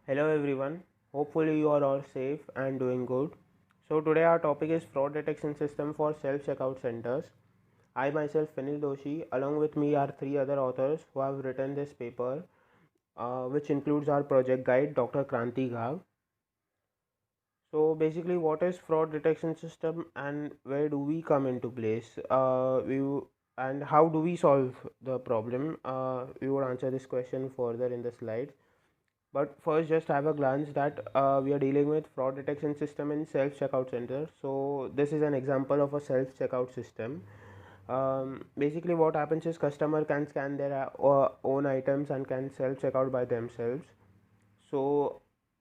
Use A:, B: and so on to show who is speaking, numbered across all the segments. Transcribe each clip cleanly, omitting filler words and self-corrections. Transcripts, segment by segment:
A: Hello everyone. Hopefully you are all safe and doing good. So today our topic is fraud detection system for self-checkout centers. I myself Finil Doshi, along with me are three other authors who have written this paper, which includes our project guide Dr. Kranti Ghag. So basically, what is fraud detection system and where do we come into place? And how do we solve the problem? We will answer this question further in the slides. But first, just have a glance that we are dealing with fraud detection system in self checkout center. So this is an example of a self checkout system. Basically, what happens is customer can scan their own items and can self checkout by themselves. So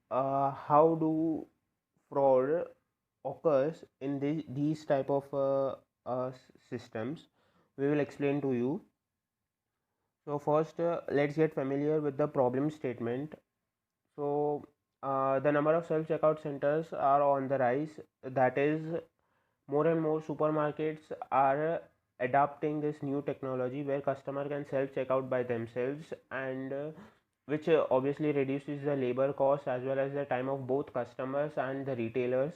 A: how do fraud occurs in these type of systems? We will explain to you. So first, let's get familiar with the problem statement. So, the number of self checkout centers are on the rise. That is, more and more supermarkets are adopting this new technology where customer can self checkout by themselves, and which obviously reduces the labor cost as well as the time of both customers and the retailers.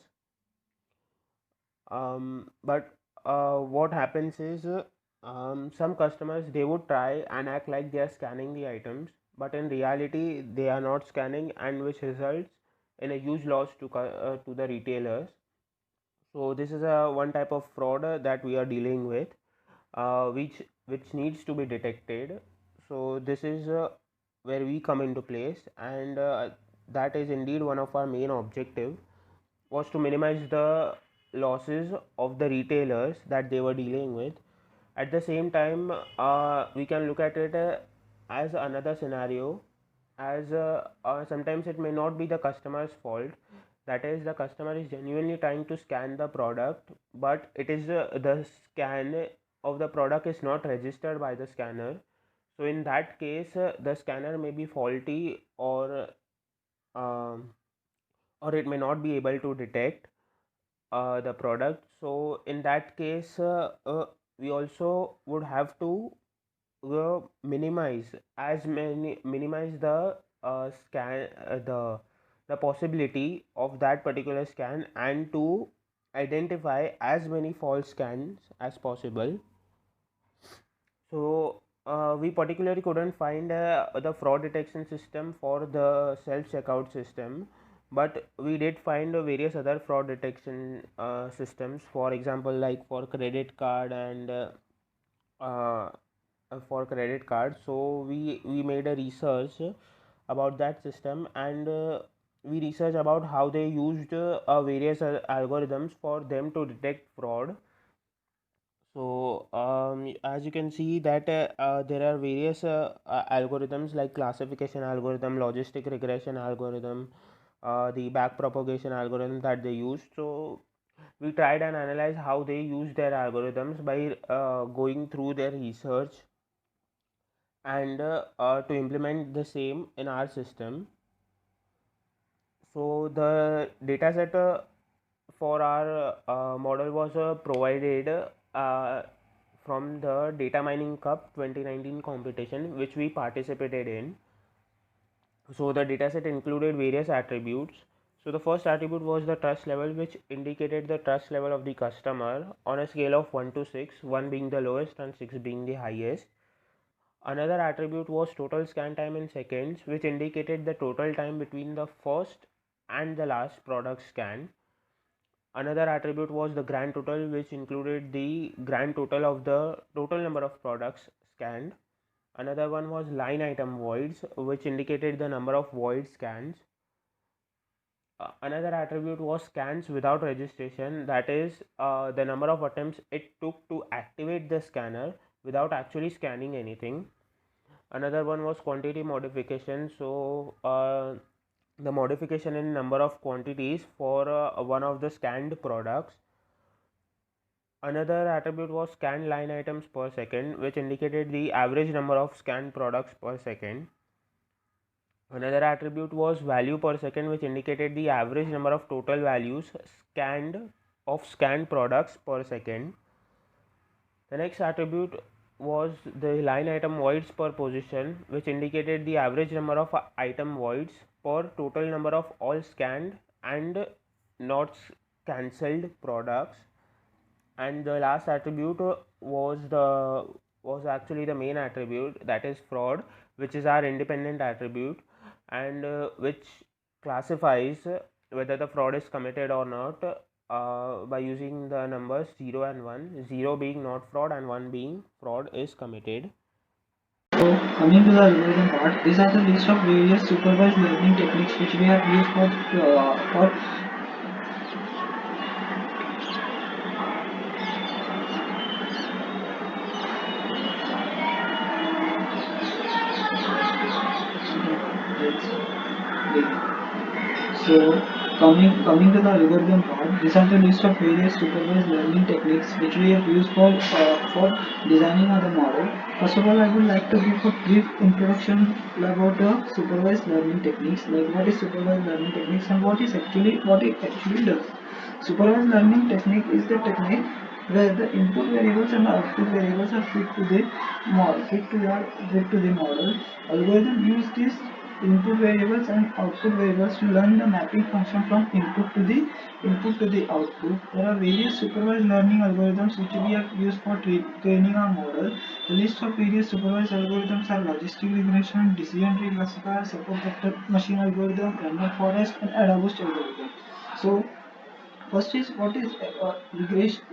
A: But what happens is, some customers they would try and act like they are scanning the items, but in reality they are not scanning, and which results in a huge loss to the retailers. So this is a one type of fraud that we are dealing with, which needs to be detected. So this is where we come into place, and that is indeed one of our main objective, was to minimize the losses of the retailers that they were dealing with. At the same time, we can look at it as another scenario, as sometimes it may not be the customer's fault. That is, the customer is genuinely trying to scan the product, but it is the scan of the product is not registered by the scanner. So in that case, the scanner may be faulty, um, or it may not be able to detect the product. So in that case, we also would have to minimize the scan the possibility of that particular scan, and to identify as many false scans as possible. So we particularly couldn't find the fraud detection system for the self checkout system, but we did find various other fraud detection systems, for example, like for credit card and uh, for credit card. So we made a research about that system, and we researched about how they used various algorithms for them to detect fraud. So as you can see that there are various algorithms like classification algorithm, logistic regression algorithm, the back propagation algorithm that they use. So we tried and analyzed how they use their algorithms by going through their research, and to implement the same in our system. So the dataset for our model was provided from the Data Mining Cup 2019 competition, which we participated in. So the dataset included various attributes. So the first attribute was the trust level, which indicated the trust level of the customer on a scale of 1 to 6, 1 being the lowest and 6 being the highest. Another attribute was total scan time in seconds, which indicated the total time between the first and the last product scan. Another attribute was the grand total, which included the grand total of the total number of products scanned. Another one was line item voids, which indicated the number of void scans. Another attribute was scans without registration, that is, the number of attempts it took to activate the scanner without actually scanning anything. Another one was quantity modification. So the modification in number of quantities for one of the scanned products. Another attribute was scanned line items per second, which indicated the average number of scanned products per second. Another attribute was value per second, which indicated the average number of total values scanned of scanned products per second. The next attribute was the line item voids per position, which indicated the average number of item voids per total number of all scanned and not cancelled products. And the last attribute was actually the main attribute, that is fraud, which is our independent attribute, and which classifies whether the fraud is committed or not by using the numbers 0 and 1, 0 being not fraud and 1 being fraud is committed.
B: So coming to the algorithm part, these are the list of various supervised learning techniques which we have used for So coming to the algorithm part, these are the list of various supervised learning techniques which we have used for designing of the model. First of all, I would like to give a brief introduction about the supervised learning techniques, like what is supervised learning techniques and what it actually does. Supervised learning technique is the technique where the input variables and the output variables are fit to the model. Fit to the model. Algorithm use these input variables and output variables to learn the mapping function from input to the output. There are various supervised learning algorithms which we have used for training our model. The list of various supervised algorithms are logistic regression, decision tree classifier, support vector machine algorithm, random forest, and AdaBoost algorithm. So first is what is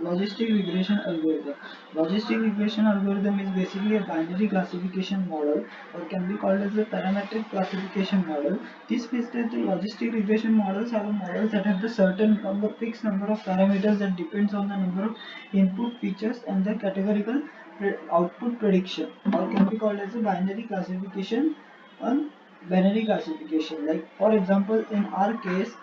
B: logistic regression algorithm. Logistic regression algorithm is basically a binary classification model, or can be called as a parametric classification model. This means that the logistic regression models are the models that have the fixed number of parameters that depends on the number of input features and the categorical output prediction, or can be called as a binary classification on binary classification. Like for example, in our case,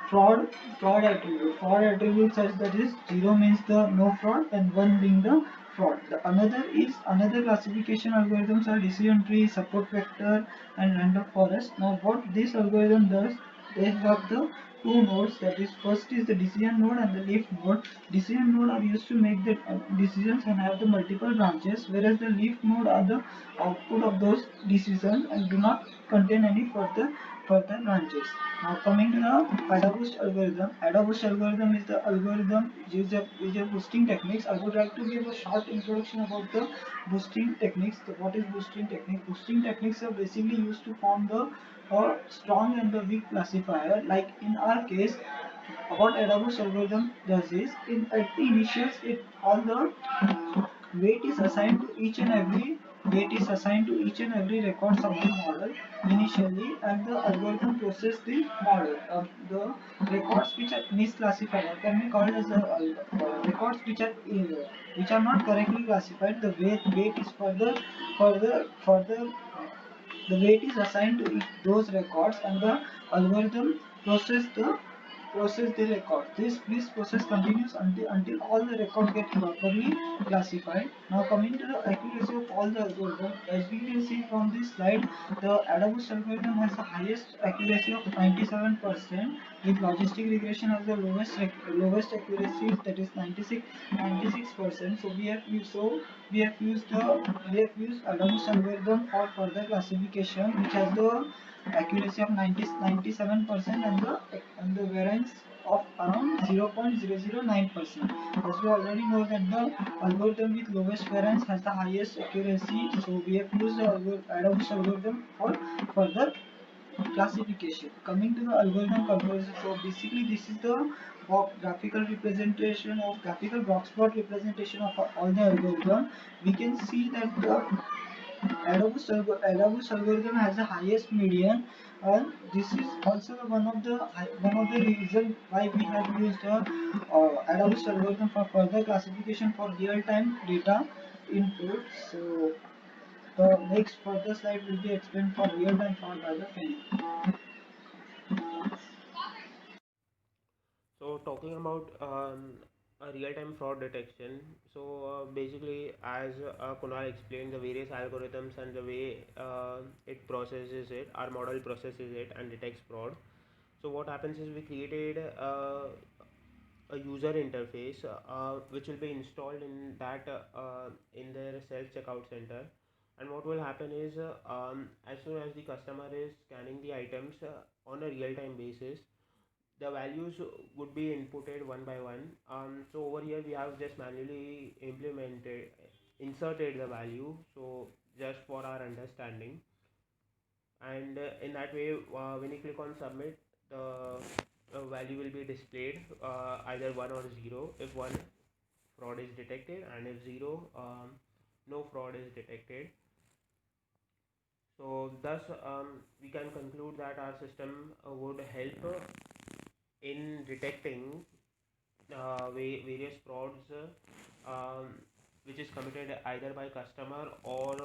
B: fraud fraud attribute such that is 0 means the no fraud and 1 being the fraud. The another classification algorithms are decision tree, support vector, and random forest. Now what this algorithm does, they have the two nodes, that is first is the decision node and the leaf node. Decision node are used to make the decisions and have the multiple branches, whereas the leaf node are the output of those decisions and do not contain any further branches. Now coming to the AdaBoost algorithm. AdaBoost algorithm is the algorithm used of boosting techniques. I would like to give a short introduction about the boosting techniques. What is boosting technique? Boosting techniques are basically used to form the strong and the weak classifier. Like in our case, what AdaBoost algorithm does is, at the initials, it all the weight is assigned to each and every records of the model initially, and the algorithm process the model. The records which are misclassified, or can be called as the records which are not correctly classified. The weight is further the weight is assigned to those records, and the algorithm process the record. This process continues until all the records get properly classified. Now coming to the accuracy of all the algorithms, as we can see from this slide, the AdaBoost algorithm has the highest accuracy of 97%, with logistic regression as the lowest accuracy, that is 96%. So we have used AdaBoost algorithm for further classification, which has the accuracy of 97% and the variance of around 0.009%. As we already know that the algorithm with lowest variance has the highest accuracy, so we have used the AdaBoost algorithm for further classification. Coming to the algorithm comparison, so basically this is the graphical box plot representation of all the algorithm. We can see that the AdaBoost algorithm has the highest median, and this is also one of the reason why we have used the AdaBoost algorithm for further classification for real-time data input. So the next further slide will be explained for real-time fraud by the Fenny.
A: So talking about a real-time fraud detection. So basically, as Kunal explained, the various algorithms and the way it processes it, our model processes it and detects fraud. So what happens is we created a user interface which will be installed in their self checkout center. And what will happen is as soon as the customer is scanning the items on a real time basis, the values would be inputted one by one. So over here we have just manually inserted the value, so just for our understanding. And in that way, when you click on submit, the value will be displayed either 1 or 0 if 1, fraud is detected, and if 0, no fraud is detected. So thus we can conclude that our system would help in detecting various frauds which is committed either by customer, or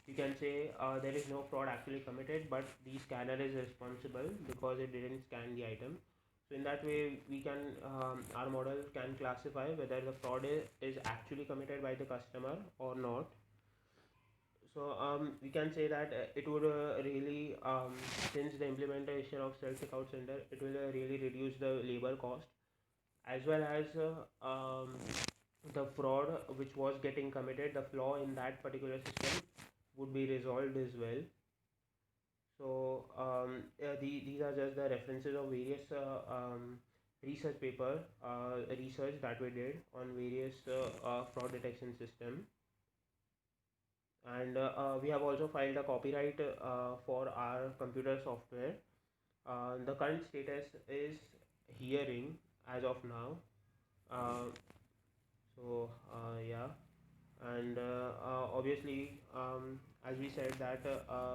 A: you can say there is no fraud actually committed, but the scanner is responsible because it didn't scan the item. So in that way we can our model can classify whether the fraud is actually committed by the customer or not. So we can say that it would really since the implementation of self checkout center, it will really reduce the labor cost, as well as the fraud which was getting committed, the flaw in that particular system would be resolved as well. So these are just the references of various research paper research that we did on various fraud detection system. And we have also filed a copyright for our computer software. The current status is hearing as of now. uh, yeah. And obviously, as we said that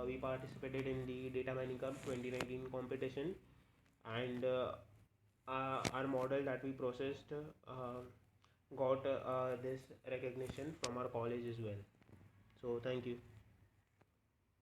A: we participated in the Data Mining Cup 2019 competition, and our model that we processed got this recognition from our college as well. So thank you.